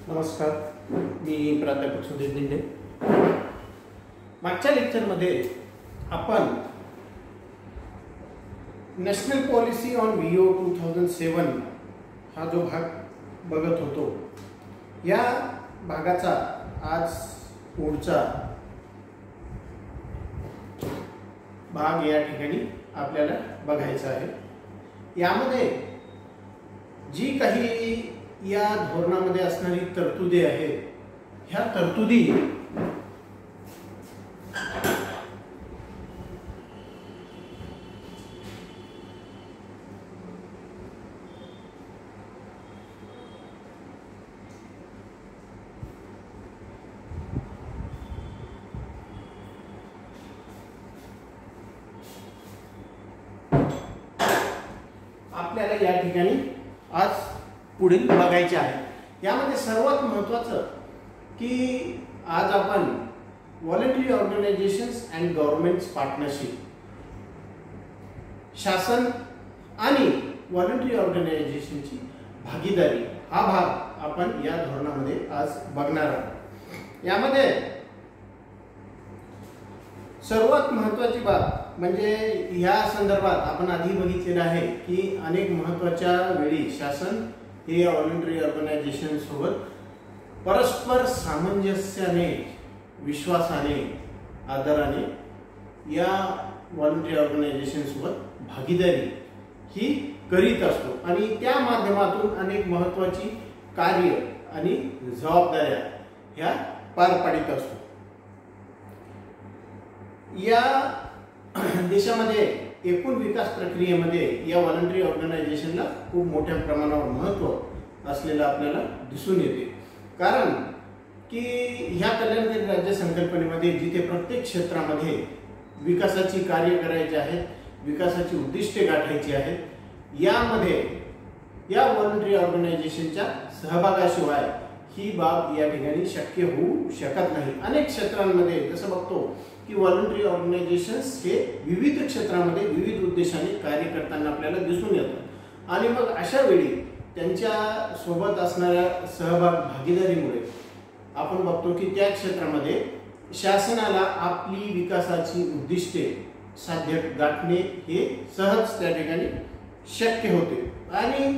नमस्कार, मी प्राध्यापक सुधीर दिंडे। मागच्या लेक्चरमध्ये आपण नॅशनल पॉलिसी ऑन VO 2007 हा जो भाग बघत होतो, या भागाचा आज पुढचा भाग या ठिकाणी आपल्याला बघायचा आहे। यामध्ये जी काही या धोरणामध्ये असणारी तरतुदी आहेत, ह्या तरतुदी आपल्याला या ठिकाणी आज पुढील बघायचे आहे। यामध्ये सर्वात महत्त्वाचं की आज आपण voluntary organisations and governments partnership, शासन आणि व्हॉलंटरी ऑर्गनायझेशनची भागीदारी हा भाग आपण या धोरणामध्ये आज बघणार आहोत। यामध्ये सर्वात महत्त्वाची बाब म्हणजे या संदर्भात आपण आधी बघितलेलं आहे की अनेक महत्त्वाच्या वेळी शासन हे व्हॉलंटरी ऑर्गनायझेशन सोबत परस्पर सामंजस्याने, विश्वासाने, आदराने या व्हॉलंटरी ऑर्गनायझेशन सोबत भागीदारी ही करीत असतो आणि त्या माध्यमातून अनेक महत्त्वाची कार्य आणि जबाबदाऱ्या ह्या पार पाडित असतो। या देशामध्ये एकूण विकास प्रक्रियेमध्ये या व्हॉलंटरी ऑर्गनायझेशनला खूप मोठ्या प्रमाणावर महत्त्व असलेलं आपल्याला दिसून येते। कारण की ह्या कल्याणकारी राज्य संकल्पनेमध्ये जिथे प्रत्येक क्षेत्रामध्ये विकासाची कार्य करायची आहेत, विकासाची उद्दिष्टे गाठायची आहेत, यामध्ये या व्हॉलंटरी ऑर्गनायझेशनच्या सहभागाशिवाय ही बाब या ठिकाणी शक्य होऊ शकत नाही। अनेक क्षेत्रांमध्ये जसं बघतो की व्हॉलंटरी ऑर्गनायझेशन्स हे विविध क्षेत्रामध्ये विविध उद्देशाने कार्य करताना आपल्याला दिसून येतात आणि मग अशा वेळी त्यांच्या सोबत असणाऱ्या सहभाग भागीदारीमुळे आपण बघतो की त्या क्षेत्रामध्ये शासनाला आपली विकासाची उद्दिष्टे साध्य गाठणे हे सहज त्या ठिकाणी शक्य होते। आणि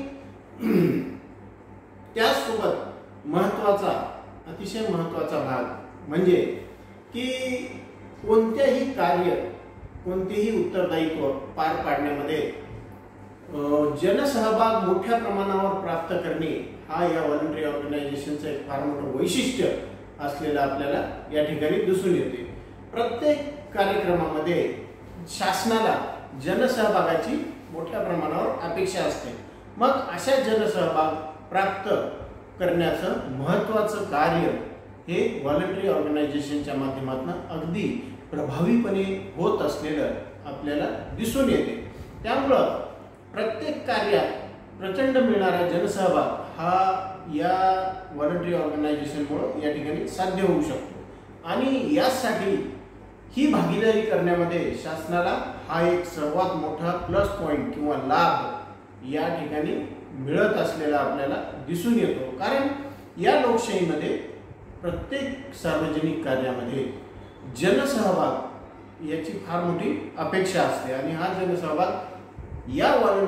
त्याचसोबत महत्त्वाचा, अतिशय महत्त्वाचा भाग म्हणजे की कोणतेही कार्य, कोणतेही उत्तरदायित्व पार पाडण्यामध्ये जनसहभाग मोठ्या प्रमाणावर प्राप्त करणे हा या व्हॉलंटरी ऑर्गनायझेशनचं एक फार मोठं वैशिष्ट्य असलेलं आपल्याला या ठिकाणी दिसून येते। प्रत्येक कार्यक्रमामध्ये शासनाला जनसहभागाची मोठ्या प्रमाणावर अपेक्षा असते। मग अशा जनसहभाग प्राप्त करण्याचं महत्त्वाचं कार्य हे व्हॉलंटरी ऑर्गनायझेशनच्या माध्यमातून अगदी प्रभावीपणे होत असलेलं आपल्याला दिसून येते। त्यामुळं प्रत्येक कार्यात प्रचंड मिळणारा जनसहभाग हा या व्हॉलंटरी ऑर्गनायझेशनमुळे या ठिकाणी साध्य होऊ शकतो आणि यासाठी ही भागीदारी करण्यामध्ये शासनाला हा एक सर्वात मोठा प्लस पॉइंट किंवा लाभ या ठिकाणी मिळत असलेला आपल्याला दिसून येतो। कारण या लोकशाहीमध्ये प्रत्येक सार्वजनिक कार्यामध्ये जनसहभाग याची फार मोठी अपेक्षा असते आणि हा जनसहभाग या व्हॉलंटरी